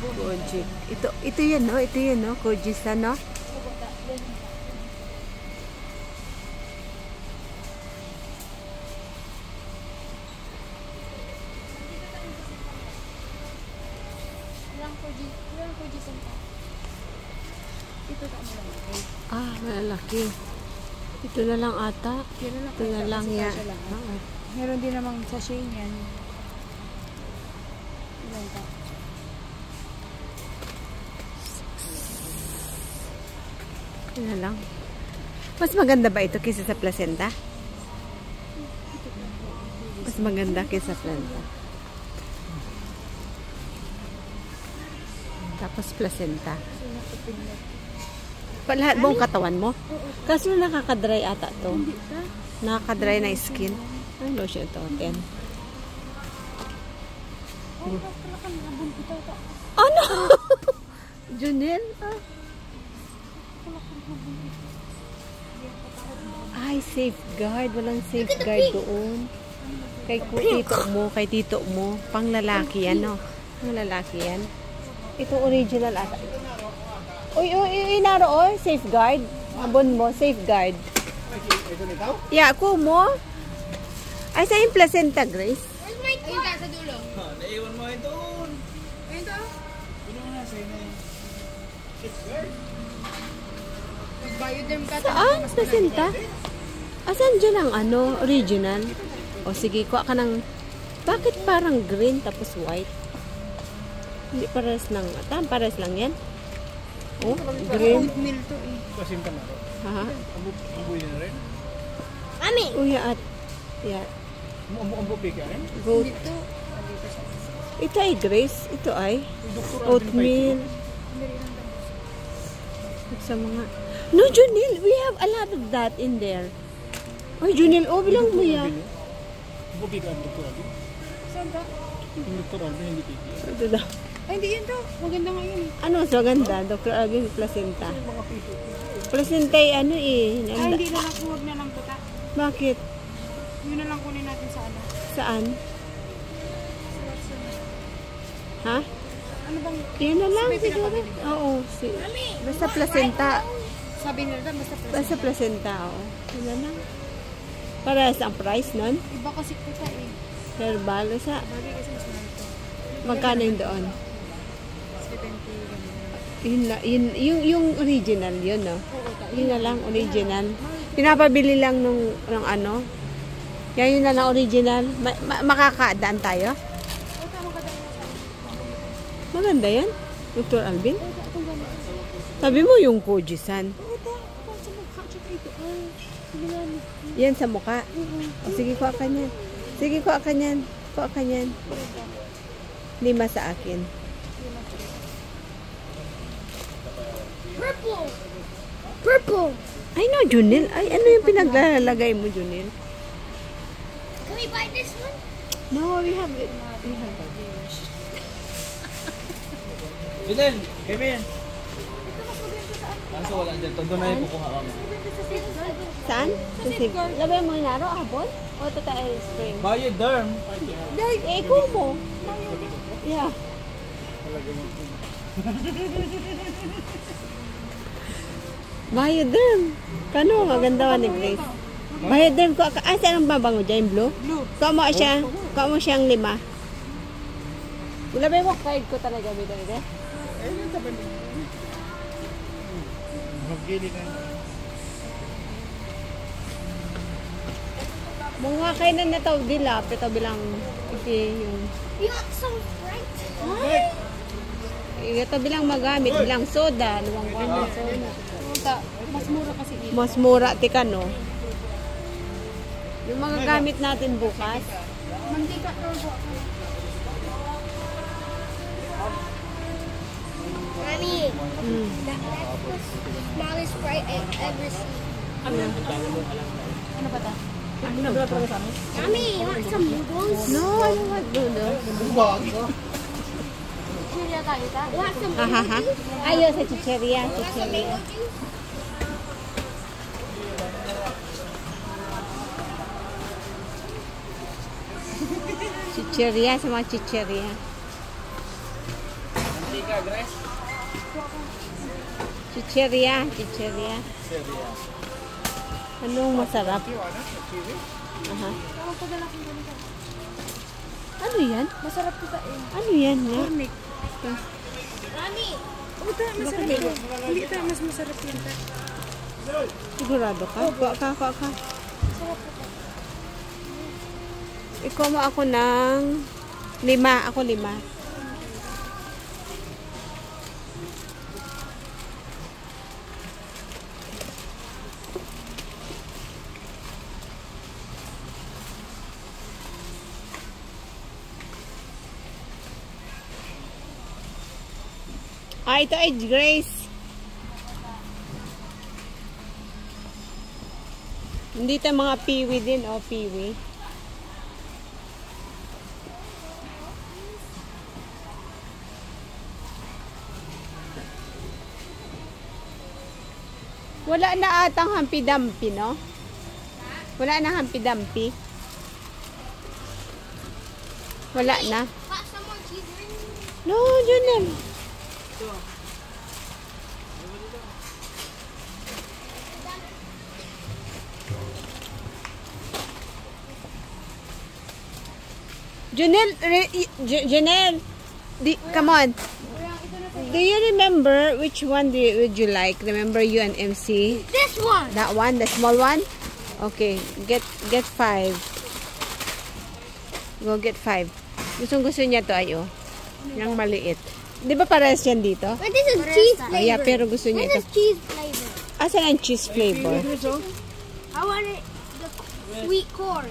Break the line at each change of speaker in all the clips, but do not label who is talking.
Koji. Ito yan, no? Ito yan, no? Koji-san, no? Ah, malaki. Ito na lang ata. Ito na lang yan.
Meron din namang sachet niyan. Ilan ka?
Ito na lang. Mas maganda ba ito kaysa sa placenta? Mas maganda kaysa sa placenta. Tapos placenta. Lahat buong katawan mo? Kaso nakaka-dry ata to. Nakaka-dry na skin. Ang lotion ito? 10. Ano? Junel? Ay, safeguard. Walang safeguard doon. Kay tito mo. Pang lalaki yan, no? Pang lalaki yan. Ito original ata. Uy, inaro, oy. Safeguard. Abon mo, safeguard. Yeah, ako mo. Ay, sa yung placenta, Grace?
Where's my car? Ayun sa dulo.
Naiwan mo ito.
Ayun to?
Pino mo na, sa'yo na yun. Safeguard?
Bioderm ka.
Saan? Placenta? Asan dyan ang ano? Original? O sige, kuha ka ng... Bakit parang green tapos white? Hindi pares lang. Pares lang yan? Oh, green.
Oatmeal to eh.
Kasim ka na rin.
Ha?
Amboy na rin.
Ami!
Uy, at... Yeah.
Amboy ka rin?
Goat.
Dito.
Ito ay Grace. Ito ay oatmeal. Sa mga... No, Junil. We have a lot of that in there. Ay, Junil. Oh, bilang mo yan.
Amboy ka ang Dr. Alvin.
Saan ka?
Yung Dr. Alvin hindi piki.
Ito daw.
Ay, hindi yun to. Maganda nga yun.
Ano, so ganda. Dr. Alvin placenta.
Mga piso.
Placenta ay ano eh.
Ay, hindi na lang. Huwag na lang puta.
Bakit?
Yun na lang kunin natin sa ano.
Saan? Ha?
Ano bang...
Yun na lang siguro. Oo. Basta placenta.
Sabi nila basta plus.
Basta placenta, oo. Yun na lang. Para sa price nun?
Iba kasi puta eh.
Herbal. Sa
Bagay kasi mas mahal to.
magkano yung doon?
70 ganun.
Yung original, yun, no?
Oo,
Yun na lang, original. Pinapabili lang ng ano. Yan yun na lang, original. Makakadaan tayo? Maganda yan, Dr. Alvin. Sabi mo yung Koji-san. Yan sa mukha. O, sige, kuha ka niyan. Sige, kuha ka niyan. Kuha ka niyan. 5 sa akin.
Purple! Purple!
Ay, no, Junil. Ay, ano yung pinaglalagay mo, Junil?
Can we buy this one?
No, we have it.
Fidel, Kevin. Kaso wala dyan. Todo na yung kukuha kami.
Saan? Labay mo yung naro, hapon? O ito tayo spring?
Bioderm.
Eh, kumo. Yeah. Bioderm. Kano, maganda ka ni Grace. Bioderm ko. Ay, saan ang babango dyan? Blue?
Blue.
Kuha mo siya. Kuha mo siyang 5. Labay mo, card ko talaga.
Magili ka.
Mga kainan na tao dilap. Ito bilang yung...
You want some Sprite?
Ito bilang magamit. Bilang soda. Luwang ng soda.
Puta, mas mura kasi dito.
Mas mura, tika no? Yung mga gamit natin bukas.
Mantika turbo. Mommy, that's the smallest Sprite I've ever seen.
Ano ba ta?
Mommy, you want some noodles?
No, I don't want noodles.
Chicheria tayo ta? You want some
Hahaha. Ayaw sa chicheria.
mango juice?
Chicheria sa mga chicheria.
ka, Grace?
Chicheria. Chicheria.
Seria.
Anong masarap?
Kiwi?
Aha.
Tawag ko na lang kung ganito.
Ano yan?
Masarap kita eh.
Ano yan nga?
Rani! Masarap ito. Hindi ito, mas masarap yan.
Sigurado ka? Kuha ka.
Masarap ito.
Ikaw mo ako ng 5. Ako 5. Ito ay Grace. Hindi ito mga piwi din, piwi. Wala na atang hampi-dampi, no? Wala na hampi-dampi. Wala na.
Got some more cheese in it.
No, Junel. Junel, come on. Do you remember which one would you like? Remember you and MC?
This one!
That one, the small one? Okay, get 5. Go get 5. Gusto niya to ayo. Yung maliit. Di ba parehas yan dito?
But this is cheese flavor.
Yeah, pero gusto niya
This
ito.
is cheese flavor.
Asan ang cheese flavor?
I want it, the sweet corn.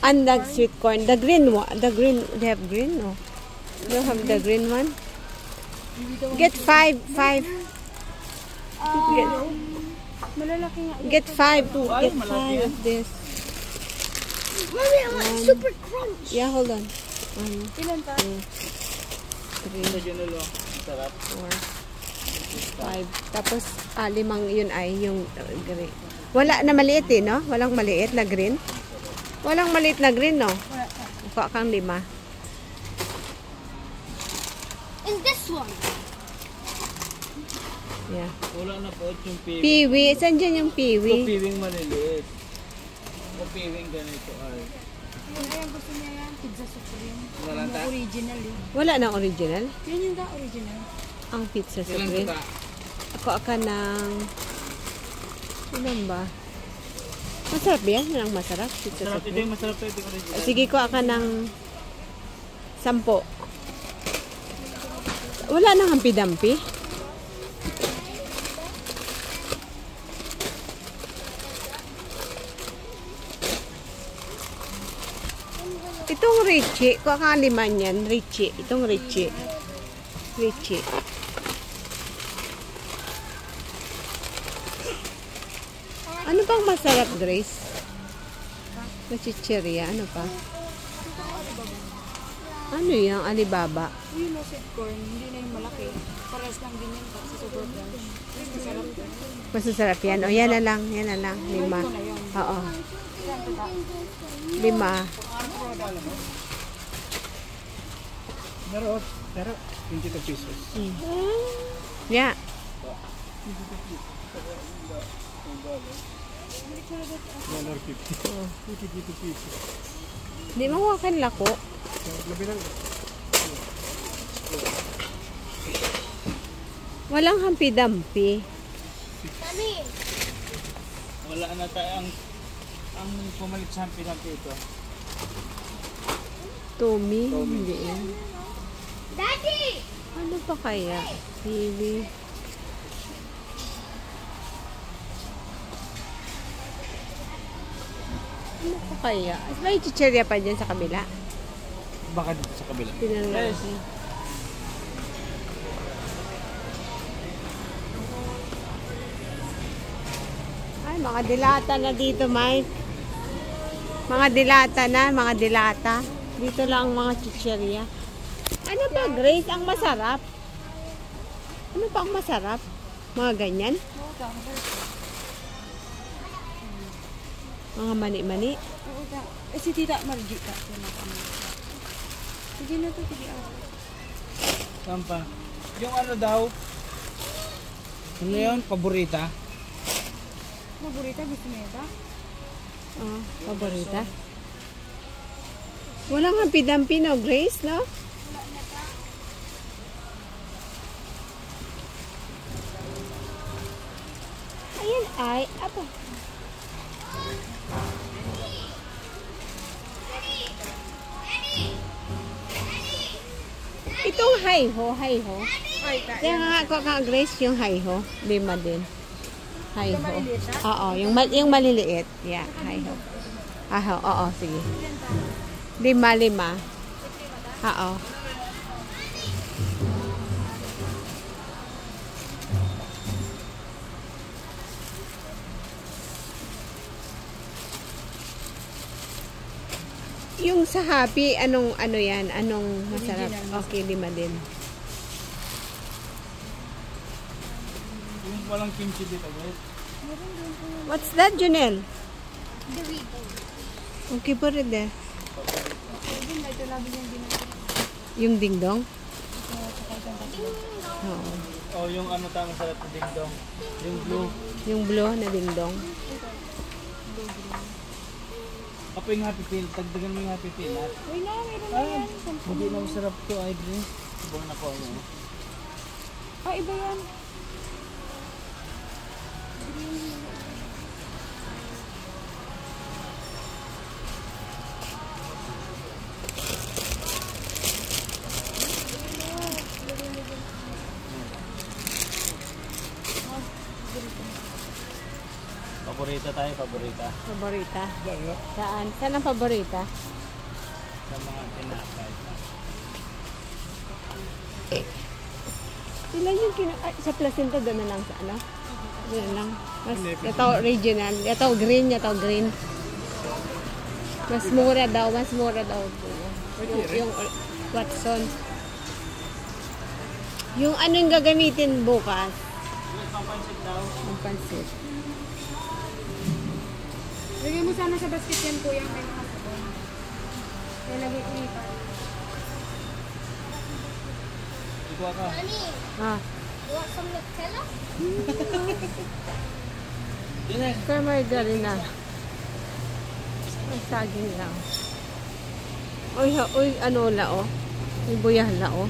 And the sweet corn. The green one. The green. They have green? No. You have the green one? Get 5.
Malalaki nga.
Get 5. Get 5 of this.
Mommy, I want super crunch.
Yeah, hold on. 1,
Ilan pa?
2, 3,
Ginulo. Sarap.
4, 5. Tapos, 5 yun ay yung green. Wala na maliit eh, no? Walang maliit na green? Walang maliit na green, no? Kuha kang 5.
And this one.
Yeah.
Wala na po yung piwi.
Piwi. Saan dyan yung
Ito
piwi?
piwing maliliit. O piwing ganito ay.
Ayan, gusto niya yan. Pizza supreme.
Nalanta?
Original eh.
Wala na original?
Yun yung original.
Ang pizza
Ilang
supreme.
tuta?
Ako ng... Ilan ba? Masarap yan? Yan ang masarap. Pizza
Sarap ito
supreme.
yung masarap ito yung original.
Sige, kuha ka ng 10. Wala nang hampi-dampi. Itong Richie, kuha ka 5 yan. Richie. Itong Richie. Richie. Ano pang masarap, Grace? Chicheria, ano pa? Ano yung Alibaba?
Yung no sweet corn, hindi na yung malaki. Pares lang din yan sa super crunch. Masarap din.
Masasarap yan. O, yan na lang. Yan na lang. 5. Oo. 5.
Pero 22 pesos.
Yeah. Di mawakan lako. Walang hampi-dampi.
Mami!
Wala na tayo ang pumalit sa hampi-hampi ito.
Tommy. Hindi yan.
Daddy!
Ano pa kaya? Kiwi. Ano pa kaya? May chicheria pa dyan sa kabila.
Baka dito sa kabila.
Tingnan natin. Ay, mga dilata na dito, Mike. Mga dilata na, mga dilata. Dito lang ang mga chicheria. Ano ba, Grace? Ang masarap? Ano pa ang masarap? Mga ganyan? Mga mani-mani?
Oo ka. Si Tita Margie ka. Sige na to, sige ako.
Saan pa? Yung ano daw? Ano yun? Paborita?
Paborita, gusto mo ito?
Oh, paborita. Walang hampi-dampi, no, Grace, no? Ayan ay, apa? Itong hay-ho, hay-ho. Kaya nga ako ka, Grace, yung hay-ho. Lima din. Hay-ho. Oo, yung maliliit. Yeah, hay-ho. Aho, oo, sige. Lima. Oo. Yung sa Happy, ano yan? Anong masarap? Okay, lima din.
Yung walang kimchi dito, guys.
What's that, Junel?
Doritos.
Okay pa rin eh.
Pwede na ito labi yung ginagawa.
Yung dingdong?
Ding-dong.
Oo.
Oh, yung ano tama sa ding-dong. Yung blue.
Yung blue na dingdong.
Ako yung happy pill. Tagdagan mo yung happy pill.
Uy na, meron na yan.
Hindi na masarap to, Idri. Subang na ko ano.
Ah, iba yan.
Paborita tayo, paborita.
Paborita. Saan? Saan ang paborita?
Sa mga tinapay.
Ilan yung sa placenta doon na lang sa ano? Doon lang. Mas, ito regional. Ito green. Mas mura daw. Yung Watson. Yung ano yung gagamitin bukas?
Yung papansit daw.
Ang pansit.
Lagyan mo sana sa basket yan, kuya. May mga sabon. Kaya lagay ko ito.
Ikuha ka.
Ah.
You want some Nutella?
Yun eh.
Kaya margarine na. Ang saging lang. Uy, ano la oh. May buyah la oh.